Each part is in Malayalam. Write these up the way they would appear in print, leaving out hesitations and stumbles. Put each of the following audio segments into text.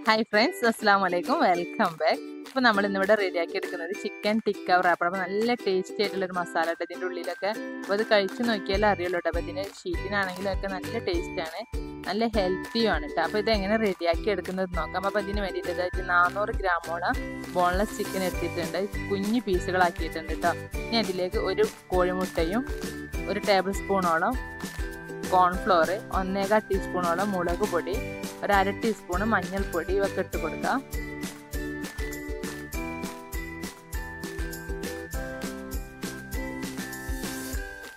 ഹായ് ഫ്രണ്ട്സ്, അസ്സാം വലൈക്കും, വെൽക്കം ബാക്ക്. അപ്പോൾ നമ്മൾ ഇന്നിവിടെ റെഡിയാക്കി എടുക്കുന്നത് ചിക്കൻ ടിക്ക റാപ്പർ. അപ്പോൾ നല്ല ടേസ്റ്റി ആയിട്ടുള്ളൊരു മസാല ഉണ്ട് ഇതിൻ്റെ ഉള്ളിലൊക്കെ. അപ്പോൾ അത് കഴിച്ച് നോക്കിയാലേ അറിയുള്ളൂ കേട്ടോ. അപ്പോൾ ഇതിന് ഷീറ്റിനാണെങ്കിലും ഒക്കെ നല്ല ടേസ്റ്റാണ്, നല്ല ഹെൽത്തിയുമാണ് കേട്ടോ. അപ്പോൾ ഇതെങ്ങനെ റെഡിയാക്കി എടുക്കുന്നത് നോക്കാം. അപ്പോൾ ഇതിന് വേണ്ടിയിട്ട് 400 ഗ്രാമോളം ബോൺലെസ് ചിക്കൻ എടുത്തിട്ടുണ്ട്, കുഞ്ഞു പീസുകളാക്കിയിട്ടുണ്ട് കേട്ടോ. ഇനി അതിലേക്ക് ഒരു കോഴിമുട്ടയും 1 ടേബിൾ സ്പൂണോളം കോൺഫ്ലോർ, 1.25 ടീസ്പൂണോളം മുളക് പൊടി, 1/2 ടീസ്പൂൺ മഞ്ഞൾപ്പൊടി ഇവയൊക്കെ ഇട്ട് കൊടുക്കാം.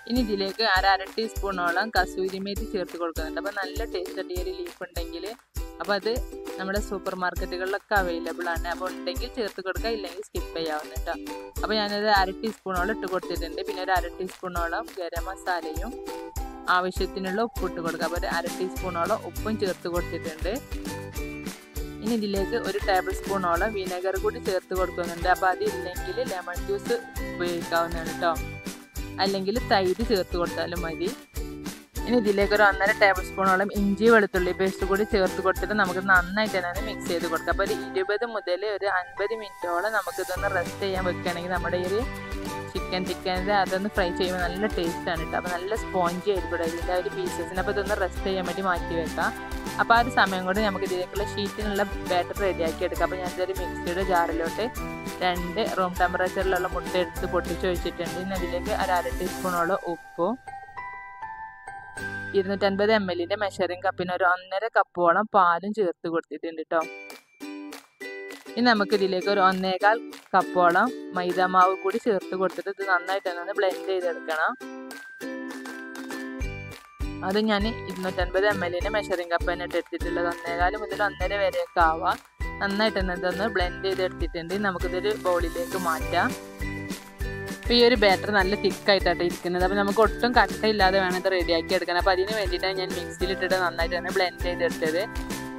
ഇനി ഇതിലേക്ക് 1/2 ടീസ്പൂണോളം കസൂരി മേത്തി ചേർത്ത് കൊടുക്കുന്നുണ്ട്. അപ്പോൾ നല്ല ടേസ്റ്റ് ആയിട്ട് ഈ ഒരു ലീഫ് ഉണ്ടെങ്കിൽ, അപ്പോൾ അത് നമ്മുടെ സൂപ്പർ മാർക്കറ്റുകളിലൊക്കെ അവൈലബിൾ ആണ്. അപ്പോൾ ഉണ്ടെങ്കിൽ ചേർത്ത് കൊടുക്കുക, ഇല്ലെങ്കിൽ സ്കിപ്പ് ചെയ്യാവുന്ന കേട്ടോ. അപ്പോൾ ഞാനത് 1/2 ടീസ്പൂണോളം ഇട്ട് കൊടുത്തിട്ടുണ്ട്. പിന്നെ 1/2 ടീസ്പൂണോളം ഗരം മസാലയും ആവശ്യത്തിനുള്ള ഉപ്പ് ഇട്ട് കൊടുക്കുക. അപ്പോൾ 1/2 ടീസ്പൂണോളം ഉപ്പും ചേർത്ത് കൊടുത്തിട്ടുണ്ട്. ഇനി ഇതിലേക്ക് 1 ടേബിൾ സ്പൂണോളം വിനെഗർ കൂടി ചേർത്ത് കൊടുക്കുന്നുണ്ട്. അപ്പോൾ അതില്ലെങ്കിൽ ലെമൺ ജ്യൂസ് ഉപയോഗിക്കാവുന്നതാണ് കേട്ടോ, അല്ലെങ്കിൽ തൈര് ചേർത്ത് കൊടുത്താലും മതി. ഇനി ഇതിലേക്ക് 1.5 ടേബിൾ സ്പൂണോളം ഇഞ്ചി വെളുത്തുള്ളി പേസ്റ്റ് കൂടി ചേർത്ത് കൊടുത്തിട്ട് നമുക്ക് നന്നായിട്ട് തന്നെ മിക്സ് ചെയ്ത് കൊടുക്കാം. അപ്പോൾ ഒരു 20 മുതൽ 50 മിനിറ്റോളം നമുക്കിതൊന്ന് റെസ്റ്റ് ചെയ്യാൻ വെക്കുകയാണെങ്കിൽ നമ്മുടെ ഈ ഒരു ചിക്കൻ ടിക്കൻ്റെ അതൊന്ന് ഫ്രൈ ചെയ്യുമ്പോൾ നല്ല ടേസ്റ്റാണ് കേട്ടോ. അപ്പോൾ നല്ല സ്പോഞ്ചി ആയിരിക്കും ഇതിൻ്റെ ഒരു പീസസിന്. അപ്പോൾ ഇതൊന്ന് റെസ്റ്റ് ചെയ്യാൻ വേണ്ടി മാറ്റി വെക്കാം. അപ്പോൾ ആ ഒരു സമയം കൊണ്ട് നമുക്ക് ഇതിലേക്കുള്ള ഷീറ്റിനുള്ള ബാറ്റർ റെഡിയാക്കി എടുക്കാം. അപ്പോൾ ഞാനിതൊരു മിക്സിയുടെ ജാറിലോട്ട് 2 റൂം ടെമ്പറേച്ചറിലുള്ള മുട്ട എടുത്ത് പൊട്ടിച്ച് വെച്ചിട്ടുണ്ട്. ഇനി അതിലേക്ക് 1/2 ടീസ്പൂണോളം ഉപ്പും 250 ml മെഷറിംഗ് കപ്പിന് 1.5 കപ്പോളം പാലും ചേർത്ത് കൊടുത്തിട്ടുണ്ട് കേട്ടോ. ഇനി നമുക്ക് ഇതിലേക്ക് 1.25 കപ്പോളം മൈദാമാവ് കൂടി ചേർത്ത് കൊടുത്തിട്ട് ഇത് നന്നായിട്ട് തന്നെ ബ്ലെൻഡ് ചെയ്തെടുക്കണം. അത് ഞാൻ 250 ml മെഷറിംഗ് കപ്പ് തന്നെ എടുത്തിട്ടുള്ളത്. 1.25 മുതൽ 1.5 വരെയൊക്കെ ആവാം. നന്നായിട്ട് തന്നെ ഇതൊന്ന് ബ്ലെൻഡ് ചെയ്തെടുത്തിട്ടുണ്ട്. നമുക്കിതൊരു ബൗളിലേക്ക് മാറ്റാം. അപ്പോൾ ഈ ഒരു ബാറ്റർ നല്ല തിക്കായിട്ടാണ് ഇരിക്കുന്നത്. അപ്പോൾ നമുക്ക് ഒട്ടും കട്ടയില്ലാതെ വേണം ഇത് റെഡിയാക്കി എടുക്കണം. അപ്പോൾ അതിന് വേണ്ടിയിട്ടാണ് ഞാൻ മിക്സിയിലിട്ടിട്ട് നന്നായിട്ട് തന്നെ ബ്ലെൻഡ് ചെയ്തെടുത്തത്.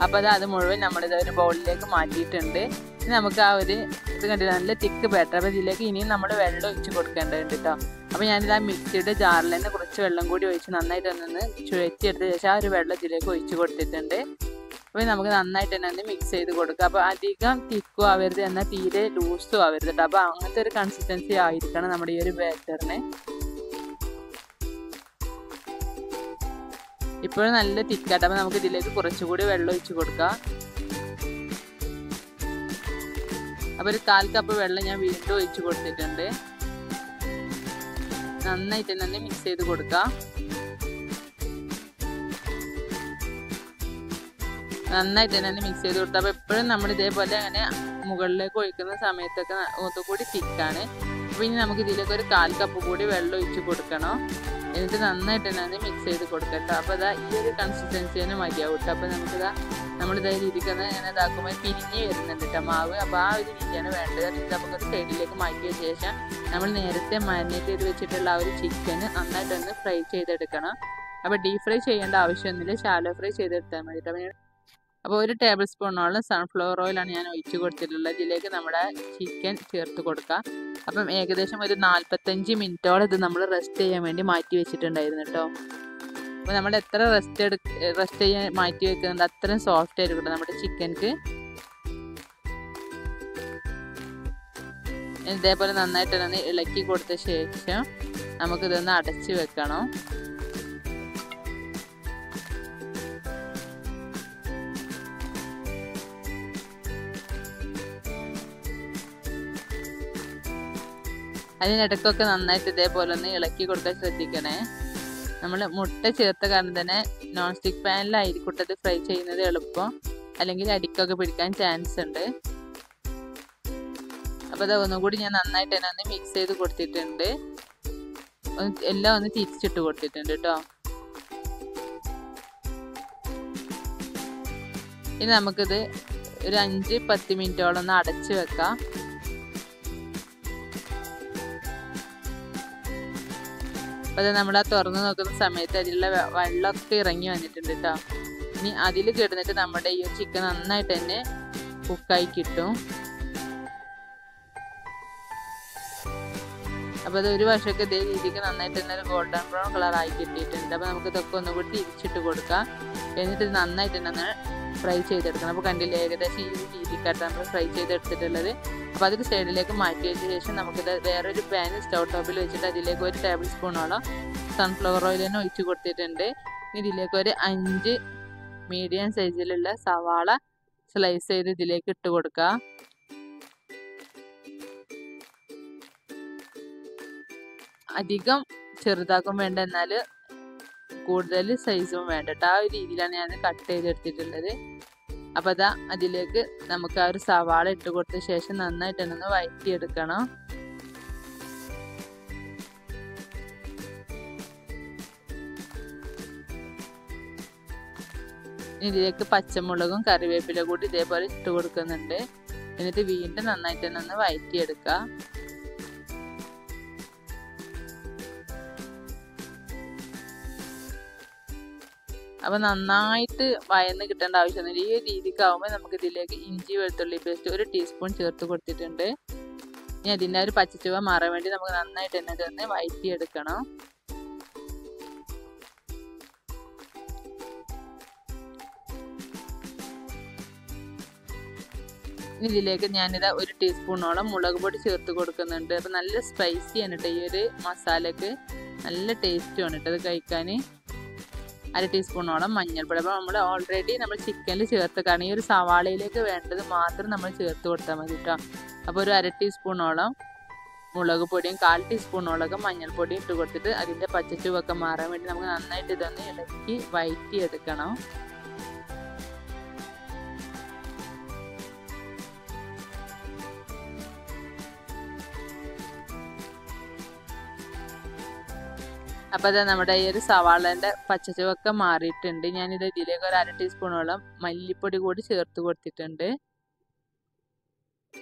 അപ്പോൾ അത് മുഴുവൻ നമ്മളിത് ഒരു ബൗളിലേക്ക് മാറ്റിയിട്ടുണ്ട്. ഇനി നമുക്ക് ആ ഒരു ഇത് കണ്ടിട്ട് നല്ല തിക്ക് ബാറ്റർ. അപ്പോൾ ഇതിലേക്ക് ഇനിയും നമ്മൾ വെള്ളം ഒഴിച്ച് കൊടുക്കേണ്ടതുണ്ട് കേട്ടോ. അപ്പോൾ ഞാനിത് ആ മിക്സിയുടെ ജാറിൽ തന്നെ കുറച്ച് വെള്ളം കൂടി ഒഴിച്ച് നന്നായിട്ട് ഒന്ന് ചുഴറ്റിയെടുത്ത ശേഷം ആ ഒരു വെള്ളം ഇതിലേക്ക് ഒഴിച്ച് കൊടുത്തിട്ടുണ്ട്. അപ്പോൾ നമുക്ക് നന്നായിട്ട് തന്നെ ഒന്ന് മിക്സ് ചെയ്ത് കൊടുക്കുക. അപ്പോൾ അധികം തിക്കും ആവരുത്, എന്നാൽ തീരെ ലൂസും ആവരുത് കേട്ടോ. അപ്പോൾ അങ്ങനത്തെ ഒരു കൺസിസ്റ്റൻസി ആയിരിക്കണം നമ്മുടെ ഈ ഒരു ബാറ്ററിന്. ഇപ്പോഴും നല്ല തിക്കായിട്ട്. അപ്പോൾ നമുക്ക് ഇതിലേക്ക് കുറച്ചുകൂടി വെള്ളം ഒഴിച്ച് കൊടുക്കാം. അപ്പോൾ ഒരു 1/4 കപ്പ് വെള്ളം ഞാൻ വീണ്ടും ഒഴിച്ച് കൊടുത്തിട്ടുണ്ട്. നന്നായിട്ട് തന്നെ മിക്സ് ചെയ്ത് കൊടുക്കാം. നന്നായിട്ട് തന്നെ മിക്സ് ചെയ്ത് കൊടുത്താൽ അപ്പോൾ എപ്പോഴും നമ്മൾ ഇതേപോലെ അങ്ങനെ മുകളിലേക്ക് ഒഴിക്കുന്ന സമയത്തൊക്കെ ഒന്നുകൂടി തിക്കാണ്. അപ്പോൾ ഇനി നമുക്ക് ഇതിലേക്ക് ഒരു 1/4 കപ്പ് കൂടി വെള്ളം ഒഴിച്ച് കൊടുക്കണം. എന്നിട്ട് നന്നായിട്ട് തന്നെ മിക്സ് ചെയ്ത് കൊടുക്കട്ടോ. അപ്പോൾ അതാ ഈ ഒരു കൺസിസ്റ്റൻസി തന്നെ മതിയാവും കേട്ടോ. അപ്പോൾ നമുക്കിതാ നമ്മളിതേ രീതിക്ക് തന്നെ ഇങ്ങനെ ഇതാക്കുമ്പോൾ പിരിഞ്ഞ് വരുന്നുണ്ട് കേട്ടോ മാവ്. അപ്പോൾ ആ ഒരു രീതിയാണ് വേണ്ടത്. എന്നിട്ട് നമുക്കൊരു സൈഡിലേക്ക് മാറ്റിയ ശേഷം നമ്മൾ നേരത്തെ മാരിനേറ്റ് ചെയ്ത് വെച്ചിട്ടുള്ള ആ ഒരു ചിക്കന് നന്നായിട്ടൊന്ന് ഫ്രൈ ചെയ്തെടുക്കണം. അപ്പോൾ ഡീപ് ഫ്രൈ ചെയ്യേണ്ട ആവശ്യമൊന്നുമില്ല, ഷാലോ ഫ്രൈ ചെയ്തെടുത്താൽ മതി കേട്ടോ. അപ്പോൾ 1 ടേബിൾ സ്പൂണോളം സൺഫ്ലവർ ഓയിലാണ് ഞാൻ ഒഴിച്ച് കൊടുത്തിട്ടുള്ളത്. ഇതിലേക്ക് നമ്മുടെ ചിക്കൻ ചേർത്ത് കൊടുക്കാം. അപ്പം ഏകദേശം ഒരു 45 മിനിറ്റോളം ഇത് നമ്മൾ റെസ്റ്റ് ചെയ്യാൻ വേണ്ടി മാറ്റി വെച്ചിട്ടുണ്ടായിരുന്നു കേട്ടോ. അപ്പോൾ നമ്മൾ എത്ര റെസ്റ്റ് ചെയ്യാൻ മാറ്റി വെക്കുന്നുണ്ട് അത്രയും സോഫ്റ്റ് ആയിരിക്കും കേട്ടോ നമ്മുടെ ചിക്കൻക്ക്. ഇതേപോലെ നന്നായിട്ട് തന്നെ ഇളക്കി കൊടുത്ത ശേഷം നമുക്കിതൊന്ന് അടച്ച് വെക്കണം. അതിനിടയ്ക്കൊക്കെ നന്നായിട്ട് ഇതേപോലെ ഒന്ന് ഇളക്കി കൊടുക്കാൻ ശ്രദ്ധിക്കണേ. നമ്മൾ മുട്ട ചേർത്ത കാരണം തന്നെ നോൺ സ്റ്റിക്ക് പാനിലായിരിക്കും ഇത് ഫ്രൈ ചെയ്യുന്നത് എളുപ്പം, അല്ലെങ്കിൽ അടിക്കൊക്കെ പിടിക്കാൻ ചാൻസ് ഉണ്ട്. അപ്പോൾ അത് ഒന്നുകൂടി ഞാൻ നന്നായിട്ട് തന്നെ ഒന്ന് മിക്സ് ചെയ്ത് കൊടുത്തിട്ടുണ്ട്. എല്ലാം ഒന്ന് തിരിച്ചിട്ട് കൊടുത്തിട്ടുണ്ട് കേട്ടോ. ഇനി നമുക്കിത് ഒരു 5-10 മിനിറ്റോളം ഒന്ന് അടച്ച് വെക്കാം. അപ്പോൾ അത് നമ്മൾ ആ തുറന്ന് നോക്കുന്ന സമയത്ത് അതിലുള്ള വെള്ളമൊക്കെ ഇറങ്ങി വന്നിട്ടുണ്ട് കേട്ടോ. ഇനി അതിൽ കിടന്നിട്ട് നമ്മുടെ ഈ ചിക്കൻ നന്നായിട്ട് തന്നെ കുക്കായി കിട്ടും. അപ്പോൾ അത് ഒരു വശമൊക്കെ ഇതേ രീതിക്ക് നന്നായിട്ട് തന്നെ ഒരു ഗോൾഡൻ ബ്രൗൺ കളറായി കിട്ടിയിട്ടുണ്ട്. അപ്പോൾ നമുക്ക് ഇതൊക്കെ ഒന്നുകൂടി തിരിച്ചിട്ട് കൊടുക്കാം. എന്നിട്ട് ഇത് നന്നായിട്ട് തന്നെ ഫ്രൈ ചെയ്തെടുക്കണം. അപ്പോൾ കണ്ടില്ലേ, ഏകദേശം ഈ ഒരു രീതിക്കായിട്ട് നമ്മൾ ഫ്രൈ ചെയ്തെടുത്തിട്ടുള്ളത്. അപ്പോൾ അതൊരു സൈഡിലേക്ക് മാറ്റി വെച്ച ശേഷം നമുക്കിത് വേറൊരു പാൻ സ്റ്റൗ ടോപ്പിൽ വെച്ചിട്ട് അതിലേക്ക് 1 ടേബിൾ സ്പൂണോളം സൺഫ്ലവർ ഓയിൽ തന്നെ ഒഴിച്ച് കൊടുത്തിട്ടുണ്ട്. ഇതിലേക്ക് ഒരു 5 മീഡിയം സൈസിലുള്ള സവാള സ്ലൈസ് ചെയ്ത് ഇതിലേക്ക് ഇട്ട് കൊടുക്കുക. അധികം ചെറുതാക്കും വേണ്ട, എന്നാൽ കൂടുതൽ സൈസും വേണ്ട കേട്ടോ. ആ ഒരു രീതിയിലാണ് ഞാൻ കട്ട് ചെയ്തെടുത്തിട്ടുള്ളത്. അപ്പോൾ അതാ അതിലേക്ക് നമുക്ക് ആ ഒരു സവാള ഇട്ട് കൊടുത്ത ശേഷം നന്നായിട്ടൊന്ന് വഴറ്റിയെടുക്കണം. ഇതിലേക്ക് പച്ചമുളകും കറിവേപ്പില കൂടി ഇതേപോലെ ഇട്ട് കൊടുക്കുന്നുണ്ട്. എന്നിട്ട് വീണ്ടും നന്നായിട്ടൊന്ന് വഴറ്റിയെടുക്കുക. അപ്പോൾ നന്നായിട്ട് വഴന്ന് കിട്ടേണ്ട ആവശ്യമൊന്നുമില്ല. ഈ രീതിക്കാവുമ്പോൾ നമുക്ക് ഇതിലേക്ക് ഇഞ്ചി വെളുത്തുള്ളി പേസ്റ്റ് 1 ടീസ്പൂൺ ചേർത്ത് കൊടുത്തിട്ടുണ്ട്. ഇനി അതിൻ്റെ ഒരു പച്ചച്ചുവ മാറാൻ വേണ്ടി നമുക്ക് നന്നായിട്ട് തന്നെ ഇതൊന്ന് വഴറ്റിയെടുക്കണം. ഇതിലേക്ക് ഞാനിതാ 1 ടീസ്പൂണോളം മുളക് പൊടി ചേർത്ത് കൊടുക്കുന്നുണ്ട്. അപ്പോൾ നല്ല സ്പൈസിയാണ് കേട്ടോ ഈ ഒരു മസാലക്ക്, നല്ല ടേസ്റ്റുമാണ് കേട്ടോ ഇത് കഴിക്കാൻ. 1/2 ടീസ്പൂണോളം മഞ്ഞൾപ്പൊടി. അപ്പോൾ നമ്മൾ ഓൾറെഡി നമ്മൾ ചിക്കനിൽ ചേർത്തക്കാണ്. ഈ ഒരു സവാളയിലേക്ക് വേണ്ടത് മാത്രം നമ്മൾ ചേർത്ത് കൊടുത്താൽ മതി കേട്ടോ. അപ്പോൾ ഒരു 1/2 ടീസ്പൂണോളം മുളക് പൊടിയും 1/4 ടീസ്പൂണോളം മഞ്ഞൾപ്പൊടിയും ഇട്ട് കൊടുത്തിട്ട് അതിൻ്റെ പച്ചച്ചുവൊക്കെ മാറാൻ വേണ്ടി നമുക്ക് നന്നായിട്ട് ഇതൊന്ന് ഇളക്കി വഴറ്റിയെടുക്കണം. അപ്പോൾ അത് നമ്മുടെ ഈ ഒരു സവാളേൻ്റെ പച്ചച്ചുവൊക്കെ മാറിയിട്ടുണ്ട്. ഞാനിത് ഇതിലേക്ക് ഒരു 1/2 ടീസ്പൂണോളം മല്ലിപ്പൊടി കൂടി ചേർത്ത് കൊടുത്തിട്ടുണ്ട്.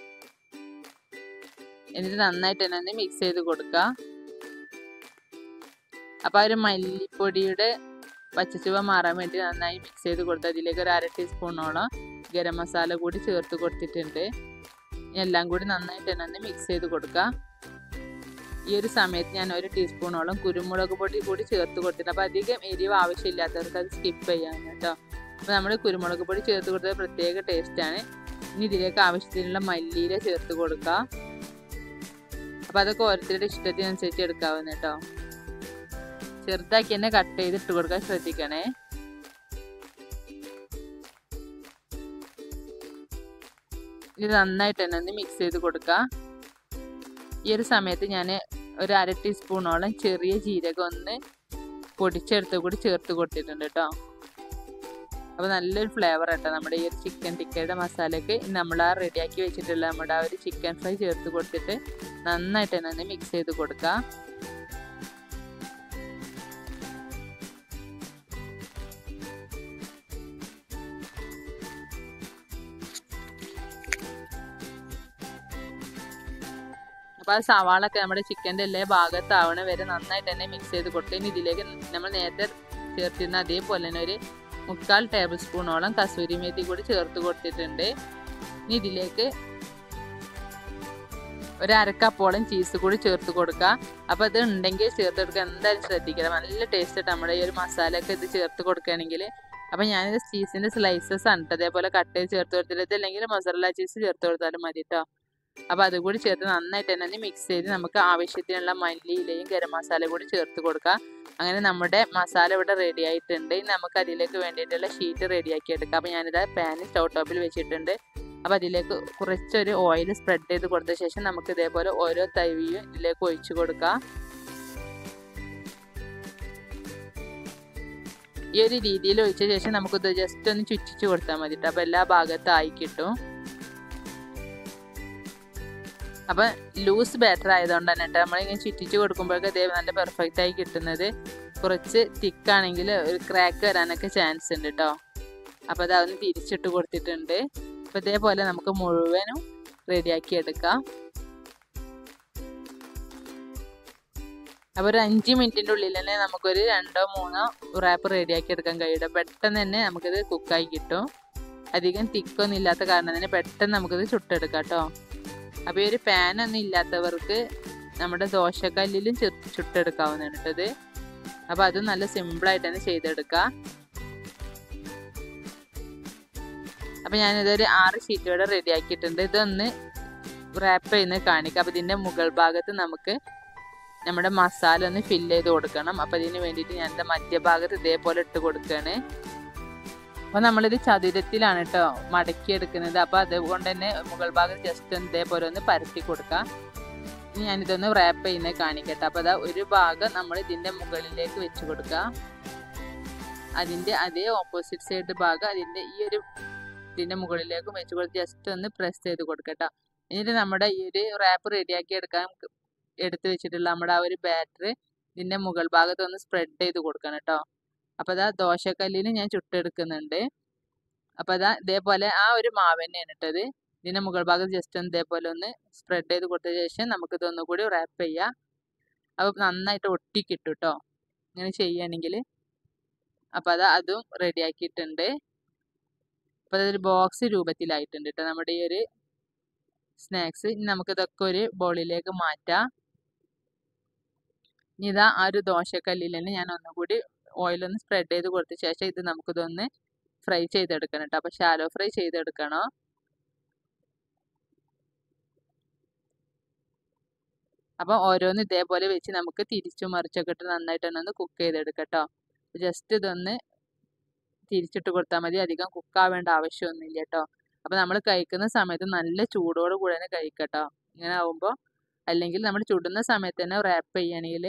എന്നിട്ട് നന്നായിട്ട് തന്നെ മിക്സ് ചെയ്ത് കൊടുക്കുക. അപ്പോൾ ആ ഒരു മല്ലിപ്പൊടിയുടെ പച്ചച്ചുവ മാറാൻ വേണ്ടി നന്നായി മിക്സ് ചെയ്ത് കൊടുത്ത് അതിലേക്ക് ഒരു 1/2 ടീസ്പൂണോളം ഗരം മസാല കൂടി ചേർത്ത് കൊടുത്തിട്ടുണ്ട്. എല്ലാം കൂടി നന്നായിട്ട് തന്നെ മിക്സ് ചെയ്ത് കൊടുക്കുക. ഈ ഒരു സമയത്ത് ഞാൻ 1 ടീസ്പൂണോളം കുരുമുളക് പൊടി കൂടി ചേർത്ത് കൊടുത്തിട്ടുണ്ട്. അപ്പോൾ അധികം എരിവ് ആവശ്യമില്ലാത്തവർക്ക് അത് സ്കിപ്പ് ചെയ്യാൻ കേട്ടോ. അപ്പോൾ നമ്മൾ കുരുമുളക് പൊടി ചേർത്ത് കൊടുത്തത് പ്രത്യേക ടേസ്റ്റാണ്. ഇനി ഇതിലേക്ക് ആവശ്യത്തിനുള്ള മല്ലിയില ചേർത്ത് കൊടുക്കുക. അപ്പോൾ അതൊക്കെ ഓരോരുത്തരുടെ ഇഷ്ടത്തിനനുസരിച്ച് എടുക്കാവുന്ന കേട്ടോ. ചെറുതാക്കി തന്നെ കട്ട് ചെയ്തിട്ട് കൊടുക്കാൻ ശ്രദ്ധിക്കണേ. ഇത് നന്നായിട്ട് തന്നെ ഒന്ന് മിക്സ് ചെയ്ത് കൊടുക്കുക. ഈ ഒരു സമയത്ത് ഞാൻ ഒരു 1/2 ടീസ്പൂണോളം ചെറിയ ജീരകം ഒന്ന് പൊടിച്ചെടുത്ത് കൂടി ചേർത്ത് കൊടുത്തിട്ടുണ്ട് കേട്ടോ. അപ്പോൾ നല്ലൊരു ഫ്ലേവർ കേട്ടോ നമ്മുടെ ഈ ഒരു ചിക്കൻ ടിക്കയുടെ മസാലയ്ക്ക്. നമ്മൾ ആ റെഡിയാക്കി വെച്ചിട്ടുള്ള നമ്മുടെ ആ ഒരു ചിക്കൻ ഫ്രൈ ചേർത്ത് കൊടുത്തിട്ട് നന്നായിട്ട് തന്നെ ഒന്ന് മിക്സ് ചെയ്ത് കൊടുക്കുക. അപ്പോൾ ആ സവാളൊക്കെ നമ്മുടെ ചിക്കൻ്റെ എല്ലാ ഭാഗത്താവണ വരെ നന്നായിട്ട് തന്നെ മിക്സ് ചെയ്ത് കൊടുക്കുക. ഇനി ഇതിലേക്ക് നമ്മൾ നേരത്തെ ചേർത്തിരുന്ന അതേപോലെ തന്നെ ഒരു 3/4 ടേബിൾ സ്പൂണോളം കസൂരി മേത്തി കൂടി ചേർത്ത് കൊടുത്തിട്ടുണ്ട്. ഇനി ഇതിലേക്ക് ഒരു 1/2 കപ്പോളം ചീസ് കൂടി ചേർത്ത് കൊടുക്കുക. അപ്പോൾ ഇത് ഉണ്ടെങ്കിൽ ചേർത്ത് കൊടുക്കുക, എന്തായാലും ശ്രദ്ധിക്കുക. നല്ല ടേസ്റ്റ് നമ്മുടെ ഈ ഒരു മസാലയൊക്കെ ഇത് ചേർത്ത് കൊടുക്കുകയാണെങ്കിൽ. അപ്പോൾ ഞാനിത് ചീസിൻ്റെ സ്ലൈസസ് ആണ് കേട്ടോ അതേപോലെ കട്ട് ചെയ്ത് ചേർത്ത് കൊടുത്തിട്ട്, അല്ലെങ്കിൽ മൊസറല്ല ചീസ് ചേർത്ത് കൊടുത്താലും മതി കേട്ടോ. അപ്പോൾ അതുകൂടി ചേർത്ത് നന്നായിട്ട് തന്നെ മിക്സ് ചെയ്ത് നമുക്ക് ആവശ്യത്തിനുള്ള മല്ലിയിലയും ഗരം മസാല കൂടി ചേർത്ത് കൊടുക്കുക. അങ്ങനെ നമ്മുടെ മസാല ഇവിടെ റെഡി ആയിട്ടുണ്ട്. നമുക്ക് അതിലേക്ക് വേണ്ടിയിട്ടുള്ള ഷീറ്റ് റെഡിയാക്കി എടുക്കാം. അപ്പോൾ ഞാനിത് പാൻ സ്റ്റൗ ടോപ്പിൽ വെച്ചിട്ടുണ്ട്. അപ്പോൾ അതിലേക്ക് കുറച്ചൊരു ഓയിൽ സ്പ്രെഡ് ചെയ്ത് കൊടുത്ത ശേഷം നമുക്ക് ഇതേപോലെ ഓരോ തവിയും ഇതിലേക്ക് ഒഴിച്ചു കൊടുക്കാം. ഈ ഒരു രീതിയിൽ ഒഴിച്ച ശേഷം നമുക്കിത് ജസ്റ്റ് ഒന്ന് ചുറ്റിച്ച് കൊടുത്താൽ മതി. അപ്പോൾ എല്ലാ ഭാഗത്തും ആയി കിട്ടും. അപ്പോൾ ലൂസ് ബാറ്റർ ആയതുകൊണ്ട് തന്നെ കേട്ടോ നമ്മളിങ്ങനെ ചുറ്റിച്ച് കൊടുക്കുമ്പോഴൊക്കെ ഇതേ നല്ല പെർഫെക്റ്റ് ആയി കിട്ടുന്നത്. കുറച്ച് തിക്കാണെങ്കിൽ ഒരു ക്രാക്ക് വരാനൊക്കെ ചാൻസ് ഉണ്ട് കേട്ടോ. അപ്പോൾ അത് അതൊന്ന് തിരിച്ചിട്ട് കൊടുത്തിട്ടുണ്ട്. അപ്പോൾ ഇതേപോലെ നമുക്ക് മുഴുവനും റെഡിയാക്കി എടുക്കാം. അപ്പോൾ ഒരു 5 മിനിറ്റിൻ്റെ ഉള്ളിൽ തന്നെ നമുക്കൊരു 2-3 റാപ്പ് റെഡിയാക്കി എടുക്കാൻ കഴിയും. പെട്ടെന്ന് തന്നെ നമുക്കിത് കുക്കായി കിട്ടും. അധികം തിക്കൊന്നും ഇല്ലാത്ത കാരണം തന്നെ പെട്ടെന്ന് നമുക്കിത് ചുട്ടെടുക്കാം കേട്ടോ. അപ്പോൾ ഈ ഒരു പാനൊന്നും ഇല്ലാത്തവർക്ക് നമ്മുടെ ദോശക്കല്ലിലും ചുട്ടെടുക്കാവുന്നതാണ് കേട്ടത്. അപ്പോൾ അതും നല്ല സിമ്പിളായിട്ട് തന്നെ ചെയ്തെടുക്കുക. അപ്പം ഞാനിതൊരു 6 ഷീറ്റോടെ റെഡി ആക്കിയിട്ടുണ്ട്. ഇതൊന്ന് റാപ്പ് ചെയ്യുന്നത് കാണിക്കാം. അപ്പം ഇതിൻ്റെ മുകൾ ഭാഗത്ത് നമുക്ക് നമ്മുടെ മസാല ഒന്ന് ഫില്ല് ചെയ്ത് കൊടുക്കണം. അപ്പം ഇതിന് വേണ്ടിയിട്ട് ഞാൻ എൻ്റെ മധ്യഭാഗത്ത് ഇതേപോലെ ഇട്ട് കൊടുക്കുകയാണ്. അപ്പോൾ നമ്മളിത് ചതുരത്തിലാണ് കേട്ടോ മടക്കി എടുക്കുന്നത്. അപ്പോൾ അതുകൊണ്ട് തന്നെ മുകൾ ഭാഗത്ത് ജസ്റ്റ് ഒന്ന് ഇതേപോലെ ഒന്ന് പരത്തി കൊടുക്കാം. ഇനി ഞാനിതൊന്ന് റാപ്പ് ചെയ്യുന്നത് കാണിക്കട്ടെ. അപ്പോൾ അതാ ഒരു ഭാഗം നമ്മൾ ഇതിൻ്റെ മുകളിലേക്ക് വെച്ച് കൊടുക്കുക. അതിൻ്റെ അതേ ഓപ്പോസിറ്റ് സൈഡ് ഭാഗം അതിൻ്റെ ഈ ഒരു ഇതിൻ്റെ മുകളിലേക്കും വെച്ച് കൊടുത്ത് ജസ്റ്റ് ഒന്ന് പ്രസ് ചെയ്ത് കൊടുക്കട്ടോ. എന്നിട്ട് നമ്മുടെ ഈ ഒരു റാപ്പ് റെഡിയാക്കി എടുത്ത് വെച്ചിട്ടുള്ള നമ്മുടെ ആ ഒരു ബാറ്റർ ഇതിൻ്റെ മുകൾ ഭാഗത്ത് ഒന്ന് സ്പ്രെഡ് ചെയ്ത് കൊടുക്കണം കേട്ടോ. അപ്പോൾ അതാ ദോശക്കല്ലിൽ ഞാൻ ചുട്ടെടുക്കുന്നുണ്ട്. അപ്പോൾ അതാ ഇതേപോലെ ആ ഒരു മാവ് തന്നെയാണ് ഇട്ടത്. ഇതിൻ്റെ മുകൾ ഭാഗത്ത് ജസ്റ്റ് ഒന്ന് ഇതേപോലെ ഒന്ന് സ്പ്രെഡ് ചെയ്ത് കൊടുത്ത ശേഷം നമുക്കിതൊന്നും കൂടി റാപ്പ് ചെയ്യാം. അപ്പോൾ നന്നായിട്ട് ഒട്ടിക്കിട്ടും കേട്ടോ ഇങ്ങനെ ചെയ്യുകയാണെങ്കിൽ. അപ്പോൾ അതാ അതും റെഡിയാക്കിയിട്ടുണ്ട്. അപ്പോൾ അതൊരു ബോക്സ് രൂപത്തിലായിട്ടുണ്ട് കേട്ടോ നമ്മുടെ ഈ ഒരു സ്നാക്സ്. ഇനി നമുക്കിതൊക്കെ ഒരു ബൗളിലേക്ക് മാറ്റാം. ഇനി ഇതാ ആ ഒരു ദോശക്കല്ലിൽ തന്നെ ഞാൻ ഒന്നുകൂടി ഓയിലൊന്ന് സ്പ്രെഡ് ചെയ്ത് കൊടുത്ത ശേഷം ഇത് നമുക്കിതൊന്ന് ഫ്രൈ ചെയ്തെടുക്കണം കേട്ടോ. അപ്പോൾ ഷാലോ ഫ്രൈ ചെയ്തെടുക്കണം. അപ്പോൾ ഓരോന്ന് ഇതേപോലെ വെച്ച് നമുക്ക് തിരിച്ചും മറിച്ചൊക്കെ ഇട്ട് നന്നായിട്ട് തന്നെ ഒന്ന് കുക്ക് ചെയ്തെടുക്കാം കേട്ടോ. ജസ്റ്റ് ഇതൊന്ന് തിരിച്ചിട്ട് കൊടുത്താൽ മതി. അധികം കുക്കാവേണ്ട ആവശ്യമൊന്നുമില്ല കേട്ടോ. അപ്പോൾ നമ്മൾ കഴിക്കുന്ന സമയത്ത് നല്ല ചൂടോട് കൂടെ തന്നെ കഴിക്കട്ടോ. ഇങ്ങനെ ആവുമ്പോൾ അല്ലെങ്കിൽ നമ്മൾ ചുടുന്ന സമയത്ത് തന്നെ റാപ്പ് ചെയ്യുകയാണെങ്കിൽ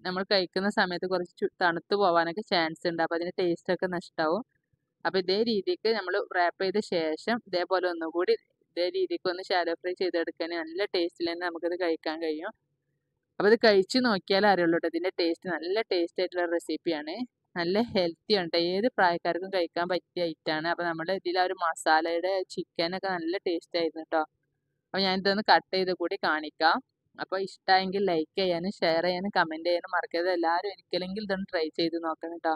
നമ്മൾ കഴിക്കുന്ന സമയത്ത് കുറച്ച് തണുത്ത് പോകാനൊക്കെ ചാൻസ് ഉണ്ട്. അപ്പോൾ അതിൻ്റെ ടേസ്റ്റൊക്കെ നഷ്ടമാവും. അപ്പോൾ ഇതേ രീതിക്ക് നമ്മൾ റാപ്പ് ചെയ്ത ശേഷം ഇതേപോലെ ഒന്നുകൂടി ഇതേ രീതിക്ക് ഒന്ന് ഷാലോ ഫ്രൈ ചെയ്തെടുക്കുകയാണെങ്കിൽ നല്ല ടേസ്റ്റിൽ തന്നെ നമുക്കിത് കഴിക്കാൻ കഴിയും. അപ്പോൾ ഇത് കഴിച്ച് നോക്കിയാലേ അറിയുള്ളൂ കേട്ടോ ഇതിൻ്റെ ടേസ്റ്റ്. നല്ല ടേസ്റ്റ് ആയിട്ടുള്ള റെസിപ്പിയാണ്. നല്ല ഹെൽത്തി ആണ്. ഏത് പ്രായക്കാർക്കും കഴിക്കാൻ പറ്റിയ ഐറ്റമാണ്. അപ്പോൾ നമ്മുടെ ഇതിൽ ആ ഒരു മസാലയുടെ ചിക്കനൊക്കെ നല്ല ടേസ്റ്റ് ആയിരുന്നു കേട്ടോ. അപ്പോൾ ഞാനിതൊന്ന് കട്ട് ചെയ്ത് കൂടി കാണിക്കാം. അപ്പോൾ ഇഷ്ടമായെങ്കിൽ ലൈക്ക് ചെയ്യാനും ഷെയർ ചെയ്യാനും കമൻറ്റ് ചെയ്യാനും മറക്കരുത്. എല്ലാവരും ഒരിക്കലെങ്കിലും ഇതൊന്ന് ട്രൈ ചെയ്ത് നോക്കണം കേട്ടോ.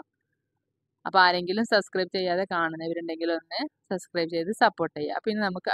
അപ്പോൾ ആരെങ്കിലും സബ്സ്ക്രൈബ് ചെയ്യാതെ കാണുന്നവരുണ്ടെങ്കിൽ ഒന്ന് സബ്സ്ക്രൈബ് ചെയ്ത് സപ്പോർട്ട് ചെയ്യുക. പിന്നെ നമുക്ക്